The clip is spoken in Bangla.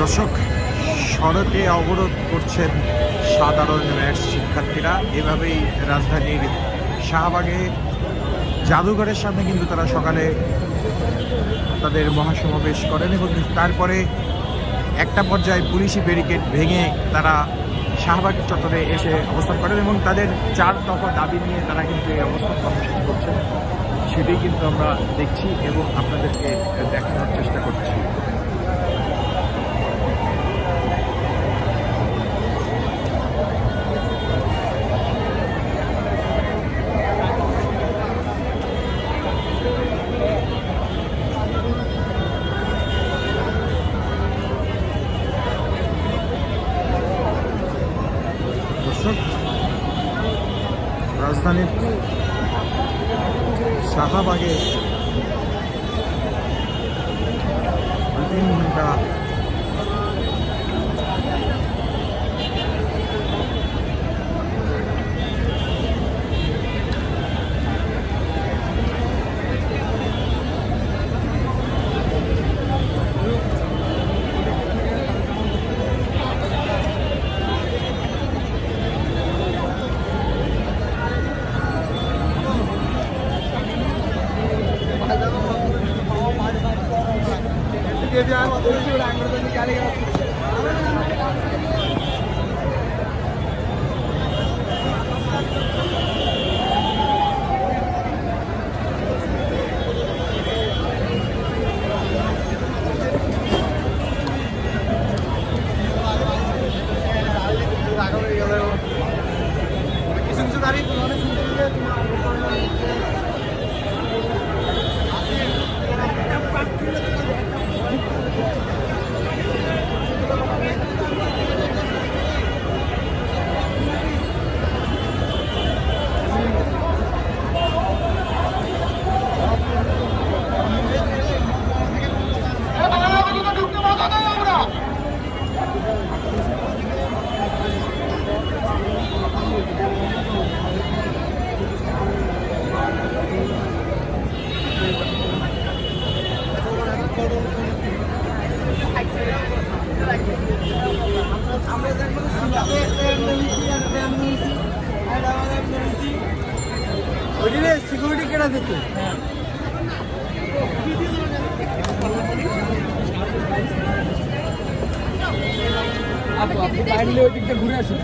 দর্শক, সড়কে অবরোধ করছেন সাধারণ ম্যাথস শিক্ষার্থীরা। এভাবেই রাজধানীর শাহবাগে জাদুঘরের সামনে কিন্তু তারা সকালে তাদের মহাসমাবেশ করেন এবং তারপরে একটা পর্যায়ে পুলিশি ব্যারিকেড ভেঙে তারা শাহবাগ চত্বরে এসে অবস্থান করেন এবং তাদের 4 দফা দাবি নিয়ে তারা কিন্তু এই অবস্থান কর্মসূচি করছেন। সেটাই কিন্তু আমরা দেখছি এবং আপনাদেরকে দেখানোর চেষ্টা করছি। রাজধানীর শাহবাগে 2-3 ঘন্টা সিকিউরিটি কেনা দিত আপনি বাইরে ওই দিকটা ঘুরে আসুন।